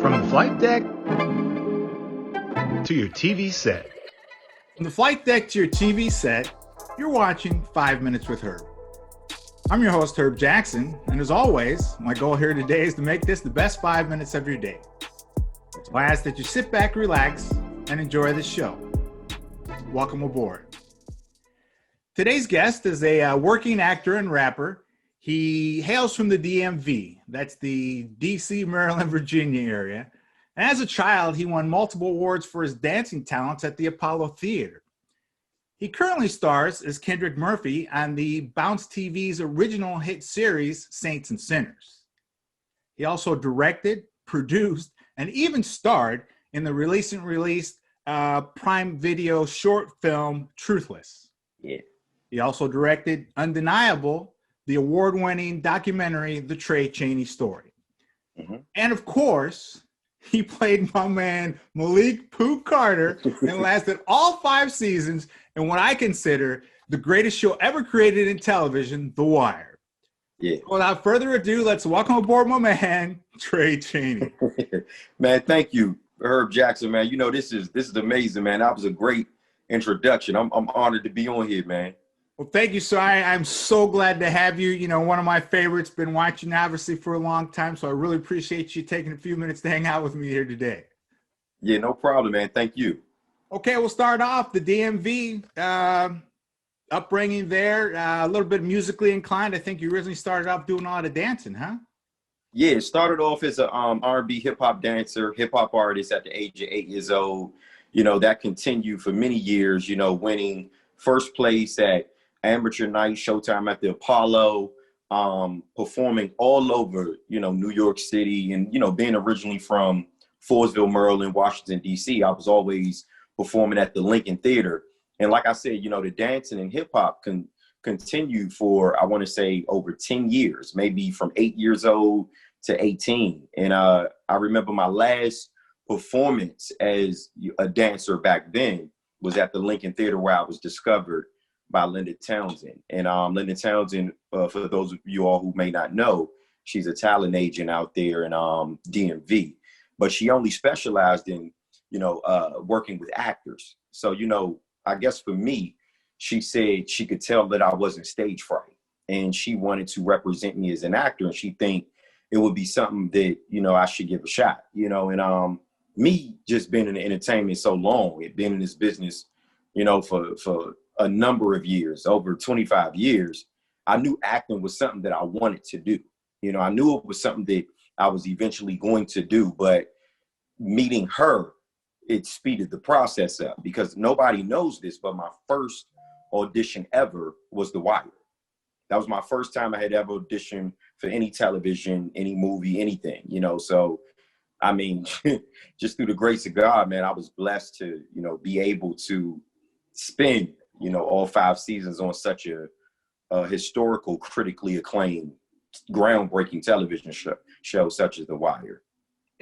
From the flight deck to your TV set. From the flight deck to your TV set, you're watching 5 Minutes with Herb. I'm your host, Herb Jackson, and as always, my goal here today is to make this the best 5 minutes of your day. So I ask that you sit back, relax, and enjoy the show. Welcome aboard. Today's guest is a working actor and rapper. He hails from the DMV, that's the DC, Maryland, Virginia area. And as a child, he won multiple awards for his dancing talents at the Apollo Theater. He currently stars as Kendrick Murphy on the Bounce TV's original hit series, Saints and Sinners. He also directed, produced, and even starred in the recently released Prime Video short film, Truthless. Yeah. He also directed Undeniable, the award-winning documentary, The Tray Chaney Story. Mm-hmm. And of course, he played my man, Malik Poot Carter, and lasted all 5 seasons in what I consider the greatest show ever created in television, The Wire. Yeah. Without further ado, let's welcome aboard my man, Tray Chaney. Man, thank you, Herb Jackson, man. You know, this is amazing, man. That was a great introduction. I'm honored to be on here, man. Well, thank you, sir. I'm so glad to have you. You know, one of my favorites, been watching obviously for a long time, so I really appreciate you taking a few minutes to hang out with me here today. Yeah, no problem, man. Thank you. Okay, we'll start off the DMV upbringing there, a little bit musically inclined. I think you originally started off doing a lot of dancing, huh? Yeah, it started off as a R&B hip-hop dancer, hip-hop artist at the age of 8 years old. You know, that continued for many years, you know, winning first place at amateur night, Showtime at the Apollo, performing all over, you know, New York City. And, you know, being originally from Forestville, Maryland, Washington, D.C., I was always performing at the Lincoln Theater. And like I said, you know, the dancing and hip hop continued for, I want to say, over 10 years, maybe from 8 years old to 18. And I remember my last performance as a dancer back then was at the Lincoln Theater, where I was discovered by Linda Townsend. And Linda Townsend, for those of you all who may not know, she's a talent agent out there in DMV, but she only specialized in, you know, working with actors. So, you know, I guess for me, she said she could tell that I wasn't stage fright, and she wanted to represent me as an actor, and she think it would be something that, you know, I should give a shot, you know. And me just being in entertainment so long, it been in this business, you know, for a number of years, over 25 years, I knew acting was something that I wanted to do. You know, I knew it was something that I was eventually going to do, but meeting her, it speeded the process up, because nobody knows this, but my first audition ever was The Wire. That was my first time I had ever auditioned for any television, any movie, anything, you know. So, I mean, just through the grace of God, man, I was blessed to, you know, be able to spend, you know, all 5 seasons on such a historical, critically acclaimed, groundbreaking television show such as The Wire.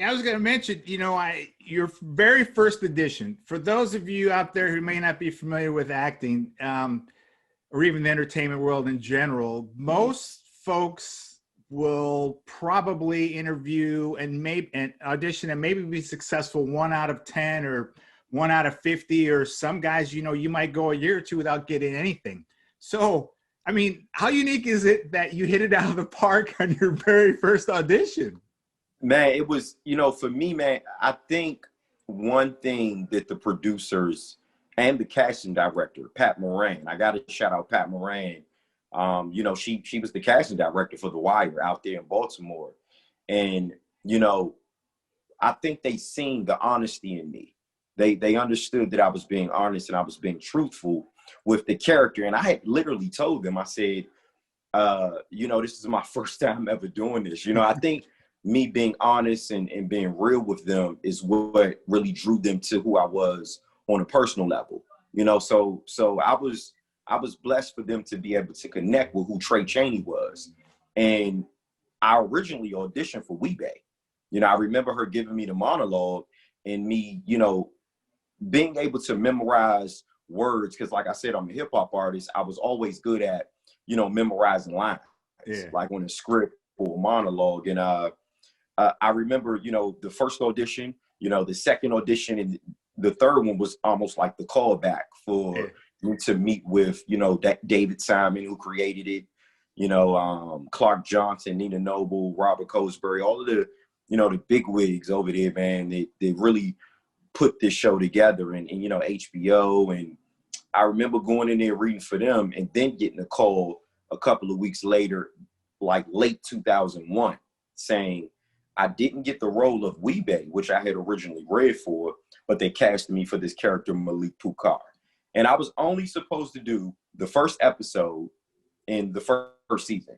I was going to mention, you know, your very first audition, for those of you out there who may not be familiar with acting, or even the entertainment world in general, most folks will probably interview and audition and maybe be successful 1 out of 10 or 1 out of 50, or some guys, you know, you might go a year or 2 without getting anything. So, I mean, how unique is it that you hit it out of the park on your very first audition? Man, it was, you know, for me, man, I think one thing that the producers and the casting director, Pat Moran, I got to shout out Pat Moran. You know, she was the casting director for The Wire out there in Baltimore. And, you know, I think they seen the honesty in me. They understood that I was being honest and I was being truthful with the character. And I had literally told them, I said, you know, this is my first time ever doing this. You know, I think me being honest and being real with them is what really drew them to who I was on a personal level. You know, so I was blessed for them to be able to connect with who Tray Chaney was. And I originally auditioned for Weebay. You know, I remember her giving me the monologue and me, you know, being able to memorize words, because like I said, I'm a hip hop artist. I was always good at, you know, memorizing lines, like on a script or a monologue. And I remember, you know, the first audition, you know, the second audition, and the third one was almost like the callback for me to meet with, you know, that David Simon, who created it, you know, Clark Johnson, Nina Noble, Robert Cosbury, all of the, you know, the big wigs over there, man. They really put this show together, and you know, HBO. And I remember going in there reading for them, and then getting a call a couple of weeks later, like late 2001, saying I didn't get the role of Weebay, which I had originally read for, but they cast me for this character, Malik Pukar. And I was only supposed to do the first episode in the first season.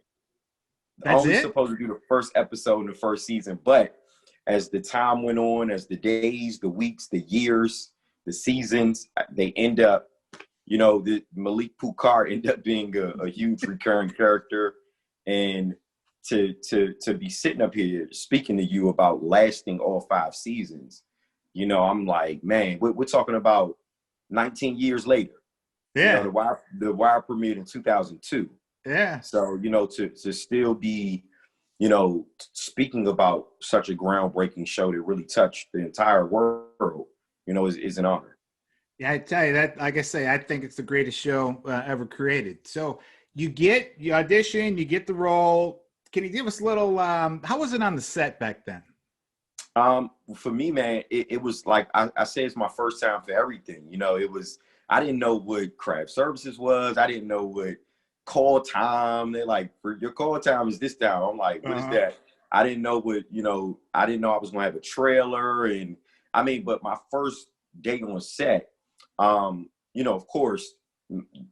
That's Only it? supposed to do the first episode in the first season. But as the time went on, as the days, the weeks, the years, the seasons, they end up, you know, the Malik Pukar ended up being a huge recurring character. And to be sitting up here speaking to you about lasting all 5 seasons, you know, I'm like, man, we're talking about 19 years later. Yeah. You know, the Wire premiered in 2002. Yeah. So, you know, to still be, you know, speaking about such a groundbreaking show that really touched the entire world, you know, is an honor. Yeah, I tell you that, like I say, I think it's the greatest show ever created. So you audition, you get the role. Can you give us a little, how was it on the set back then? For me, man, it was like, I say it's my first time for everything. You know, I didn't know what craft services was. I didn't know what call time. They're like, for your call time is this time. I'm like, what is that? I didn't know I didn't know I was going to have a trailer. And I mean, but my first day on set, you know, of course,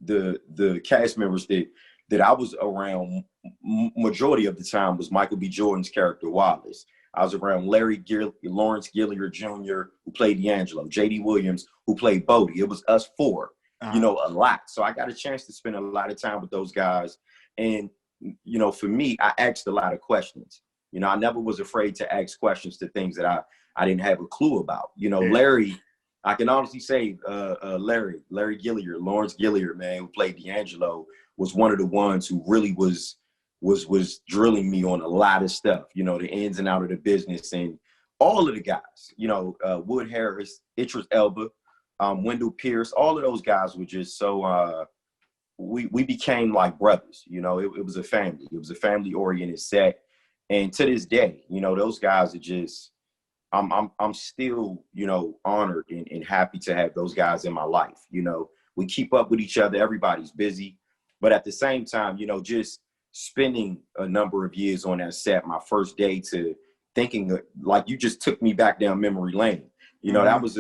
the cast members that I was around majority of the time was Michael B. Jordan's character, Wallace. I was around Lawrence Gilliard Jr., who played D'Angelo, J.D. Williams, who played Bodie. It was us 4, you know, a lot. So I got a chance to spend a lot of time with those guys. And, you know, for me, I asked a lot of questions. You know, I never was afraid to ask questions to things that I didn't have a clue about. You know, Larry, I can honestly say Larry Gilliard, Lawrence Gilliard, man, who played D'Angelo, was one of the ones who really was drilling me on a lot of stuff, you know, the ins and out of the business. And all of the guys, you know, Wood Harris, Idris Elba, Wendell Pierce, all of those guys were just so, we became like brothers, you know. It was a family. It was a family-oriented set. And to this day, you know, those guys are just, I'm still, you know, honored and happy to have those guys in my life. You know, we keep up with each other. Everybody's busy. But at the same time, you know, just spending a number of years on that set, my first day, to thinking like you just took me back down memory lane. You know, that was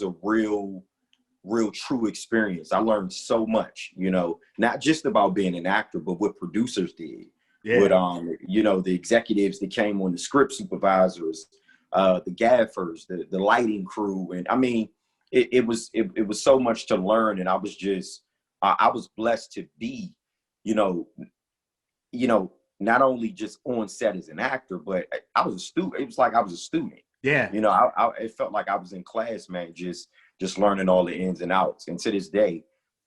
a real true experience. I learned so much, you know, not just about being an actor, but what producers did. With you know, the executives that came on, the script supervisors, the gaffers, the lighting crew. And I mean, it was so much to learn. And I was just I was blessed to be, you know, not only just on set as an actor, but I was a student. It was like I was a student. Yeah. You know, it felt like I was in class, man, just learning all the ins and outs. And to this day,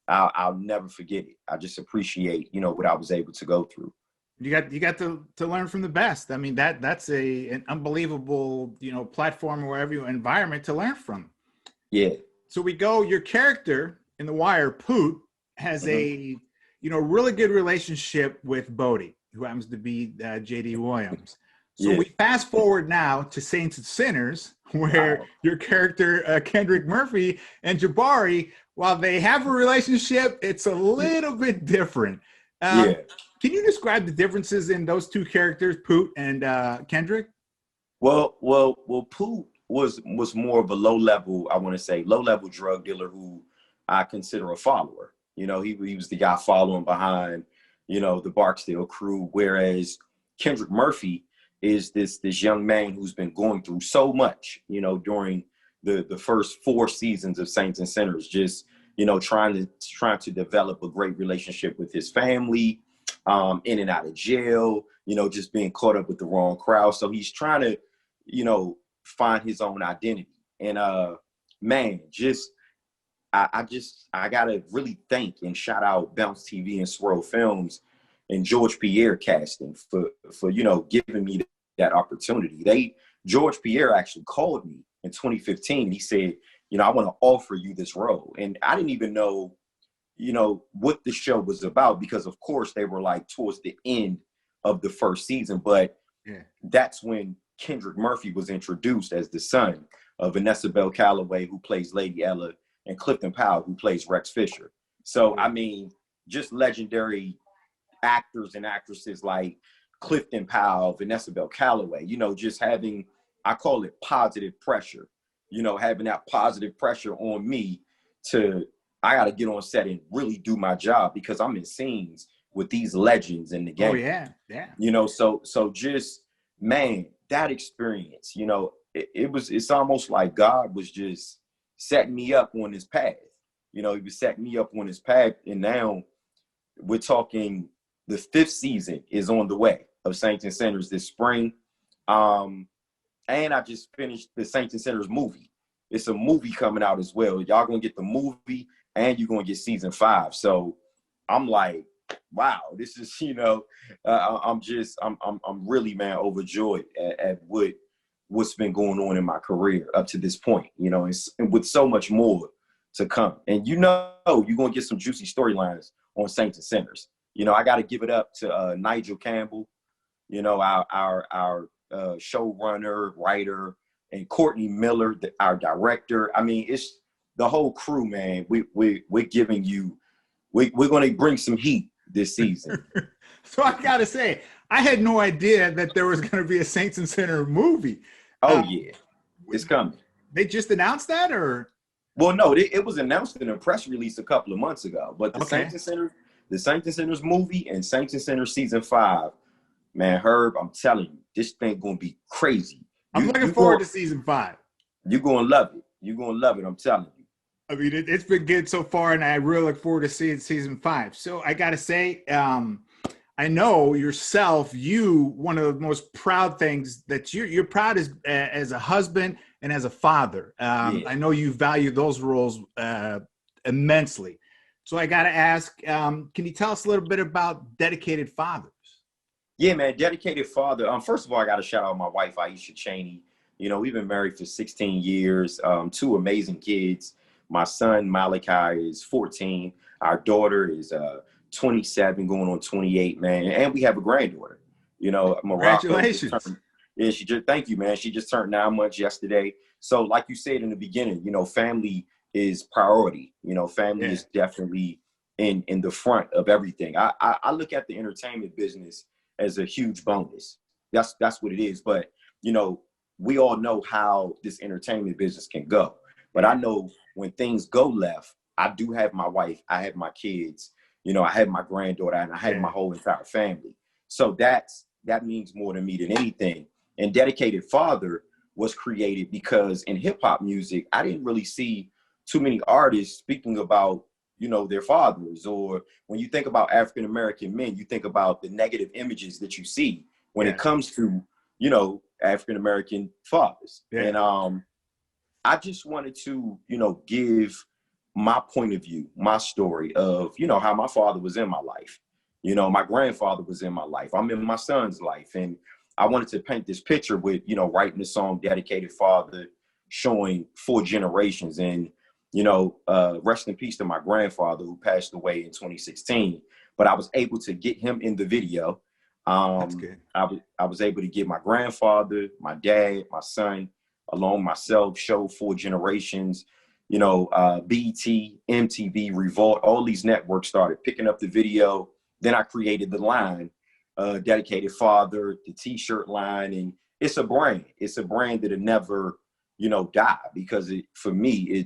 I'll never forget it. I just appreciate, you know, what I was able to go through. You got to learn from the best. I mean, that's an unbelievable, you know, platform or whatever environment to learn from. Yeah. So your character in The Wire, Poot, has a, you know, really good relationship with Bodie, who happens to be J.D. Williams. So we fast forward now to Saints and Sinners, where your character, Kendrick Murphy and Jabari, while they have a relationship, it's a little bit different. Can you describe the differences in those two characters, Poot and Kendrick? Well, Poot was more of a low level drug dealer who I consider a follower. You know, he was the guy following behind, you know, the Barksdale crew, whereas Kendrick Murphy is this young man who's been going through so much, you know, during the first 4 seasons of Saints and Sinners, just, you know, trying to develop a great relationship with his family, in and out of jail, you know, just being caught up with the wrong crowd. So he's trying to, you know, find his own identity. And man, I gotta really thank and shout out Bounce TV and Swirl Films and George Pierre Casting for you know, giving me that opportunity. George Pierre actually called me in 2015. He said, I want to offer you this role. And I didn't even know, what the show was about, because of course they were like towards the end of the first season. But that's when Kendrick Murphy was introduced as the son of Vanessa Bell Calloway, who plays Lady Ella, and Clifton Powell, who plays Rex Fisher. So, I mean, just legendary actors and actresses like Clifton Powell, Vanessa Bell Calloway, just having, I call it positive pressure, having that positive pressure on me I got to get on set and really do my job, because I'm in scenes with these legends in the game. Oh, yeah. So just, man, that experience, it's almost like God was just setting me up on this path. He was setting me up on this path. And now we're talking, the 5th season is on the way of Saints and Sinners this spring. And I just finished the Saints and Sinners movie. It's a movie coming out as well. Y'all gonna get the movie and you're gonna get season 5. So I'm like, wow, this is, I'm really, man, overjoyed at what's been going on in my career up to this point, and with so much more to come. And you're gonna get some juicy storylines on Saints and Sinners. I got to give it up to Nigel Campbell, our showrunner, writer, and Courtney Miller, our director. I mean, it's the whole crew, man. We're giving you, we're going to bring some heat this season. So I got to say, I had no idea that there was going to be a Saints and Sinners movie. Oh, yeah. It's coming. They just announced that, or? Well, no, it was announced in a press release a couple of months ago. But the Saints and Sinners movie and Saints and Sinners season 5, man, Herb, I'm telling you, this thing going to be crazy. I'm looking forward to season 5. You're going to love it. You're going to love it. I'm telling you. I mean, it's been good so far, and I really look forward to seeing season 5. So I got to say, I know yourself, one of the most proud things that you're proud as a husband and as a father. I know you value those roles immensely. So I got to ask, can you tell us a little bit about Dedicated Fathers? Yeah, man, Dedicated Father. First of all, I got to shout out my wife, Aisha Chaney. We've been married for 16 years, 2 amazing kids. My son, Malachi, is 14. Our daughter is 27, going on 28, man. And we have a granddaughter. Congratulations. Thank you, man. She just turned 9 months yesterday. So like you said in the beginning, family is priority. Family is definitely in the front of everything. I look at the entertainment business as a huge bonus. That's what it is. But, we all know how this entertainment business can go. But I know when things go left, I do have my wife, I have my kids, I have my granddaughter, and I have my whole entire family. So that means more to me than anything. And Dedicated Father was created because in hip hop music, I didn't really see too many artists speaking about, their fathers. Or when you think about African-American men, you think about the negative images that you see when it comes to, African-American fathers. And I just wanted to, give my point of view, my story of, how my father was in my life. My grandfather was in my life. I'm in my son's life. And I wanted to paint this picture with, writing the song Dedicated Father, showing 4 generations. And, rest in peace to my grandfather, who passed away in 2016. But I was able to get him in the video. That's good. I was able to get my grandfather, my dad, my son, along myself, show 4 generations. BT, MTV, Revolt, all these networks started picking up the video. Then I created the line, Dedicated Father, the t-shirt line. And it's a brand. It's a brand that'll never, die, because for me,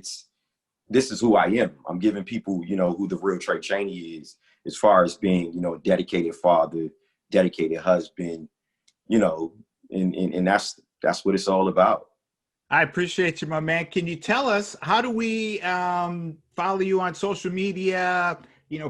this is who I am. I'm giving people, who the real TrayChaney is, as far as being, a dedicated father, dedicated husband, and that's what it's all about. I appreciate you, my man. Can you tell us, how do we follow you on social media,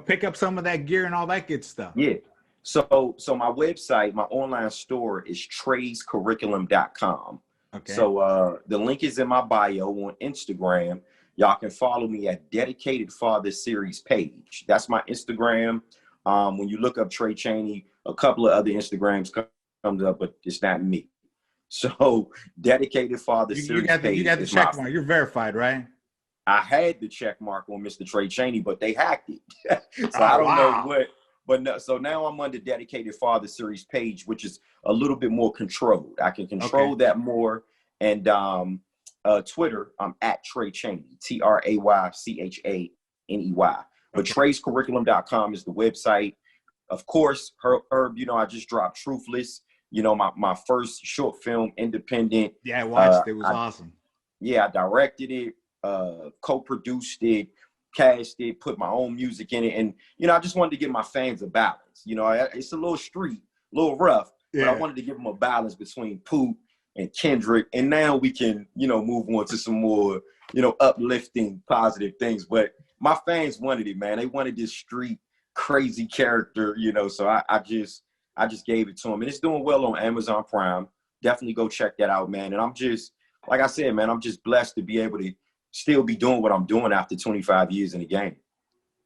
pick up some of that gear and all that good stuff? Yeah. So my website, my online store is trayscurriculum.com. Okay. So the link is in my bio on Instagram. Y'all can follow me at Dedicated Father Series page. That's my Instagram. When you look up TrayChaney, a couple of other Instagrams comes up, but it's not me. So dedicated father series page. You got the check mark. You're verified, right? I had the check mark on Mr. Tray Chaney, but they hacked it. So I don't know what. But no, so now I'm on the dedicated father series page, which is a little bit more controlled. I can control that more. And Twitter, I'm at Tray Chaney, TrayChaney. But trayscurriculum.com is the website. Of course, Herb, you know, I just dropped Truthless, you know, my first short film, independent. Yeah, I watched it. It was awesome. Yeah, I directed it, co-produced it, cast it, put my own music in it. And, you know, I just wanted to give my fans a balance. You know, it's a little street, a little rough, but I wanted to give them a balance between Poot and Kendrick. And now we can, you know, move on to some more, you know, uplifting, positive things. But my fans wanted it, man. They wanted this street crazy character, you know, so I just gave it to them. And it's doing well on Amazon Prime. Definitely go check that out, man. And I'm just, like I said, man, I'm just blessed to be able to still be doing what I'm doing after 25 years in the game.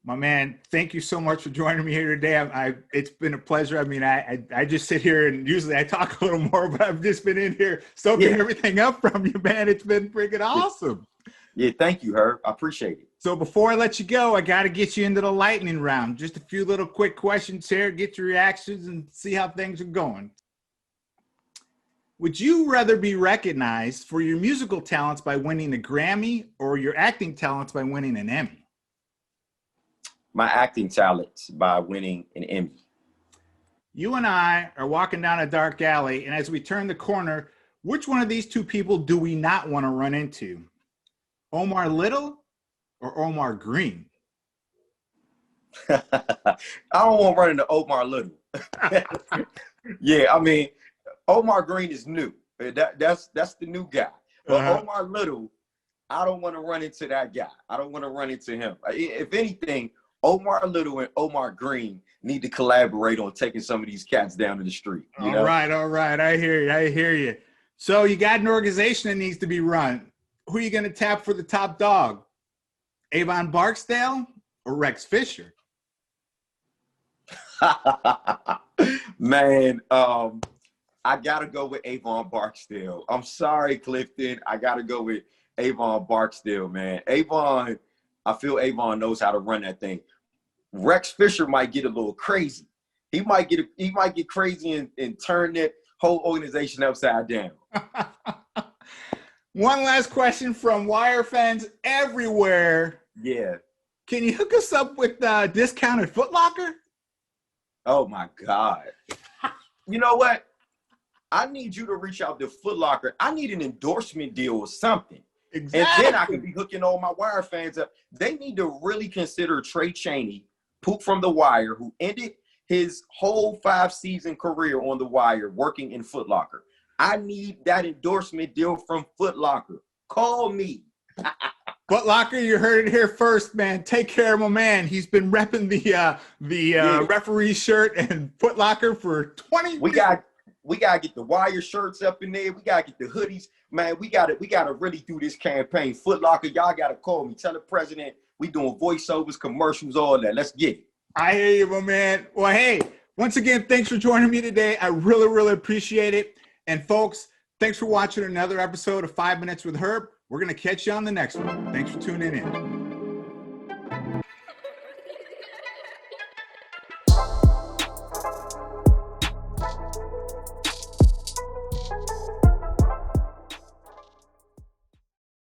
My man, thank you so much for joining me here today. It's been a pleasure. I mean, I just sit here and usually I talk a little more, but I've just been in here soaking everything up from you, man. It's been freaking awesome. Yeah, thank you, Herb. I appreciate it. So before I let you go, I got to get you into the lightning round. Just a few little quick questions here, get your reactions and see how things are going. Would you rather be recognized for your musical talents by winning a Grammy or your acting talents by winning an Emmy? My acting talents by winning an Emmy. You and I are walking down a dark alley, and as we turn the corner, which one of these two people do we not want to run into? Omar Little or Omar Green? I don't want to run into Omar Little. Yeah, I mean, Omar Green is new. That's the new guy. But Omar Little, I don't want to run into that guy. I don't want to run into him. If anything, Omar Little and Omar Green need to collaborate on taking some of these cats down to the street. You know? All right. I hear you. So you got an organization that needs to be run. Who are you going to tap for the top dog? Avon Barksdale or Rex Fisher? Man, I got to go with Avon Barksdale. I'm sorry, Clifton. I got to go with Avon Barksdale, man. Avon, I feel Avon knows how to run that thing. Rex Fisher might get a little crazy. He might get crazy and turn that whole organization upside down. One last question from Wire fans everywhere. Yeah. Can you hook us up with discounted Foot Locker? Oh my God. You know what? I need you to reach out to Foot Locker. I need an endorsement deal or something. Exactly. And then I can be hooking all my Wire fans up. They need to really consider Tray Chaney, Poot from The Wire, who ended his whole 5-season career on The Wire working in Foot Locker. I need that endorsement deal from Foot Locker. Call me. Foot Locker, you heard it here first, man. Take care of my man. He's been repping the referee shirt and Foot Locker for 20 years. We gotta get the Wire shirts up in there. We gotta get the hoodies. Man, we gotta really do this campaign. Foot Locker, y'all gotta call me. Tell the president we doing voiceovers, commercials, all that. Let's get it. I hear you, my man. Well, hey, once again, thanks for joining me today. I really, really appreciate it. And folks, thanks for watching another episode of 5 Minutes with Herb. We're going to catch you on the next one. Thanks for tuning in.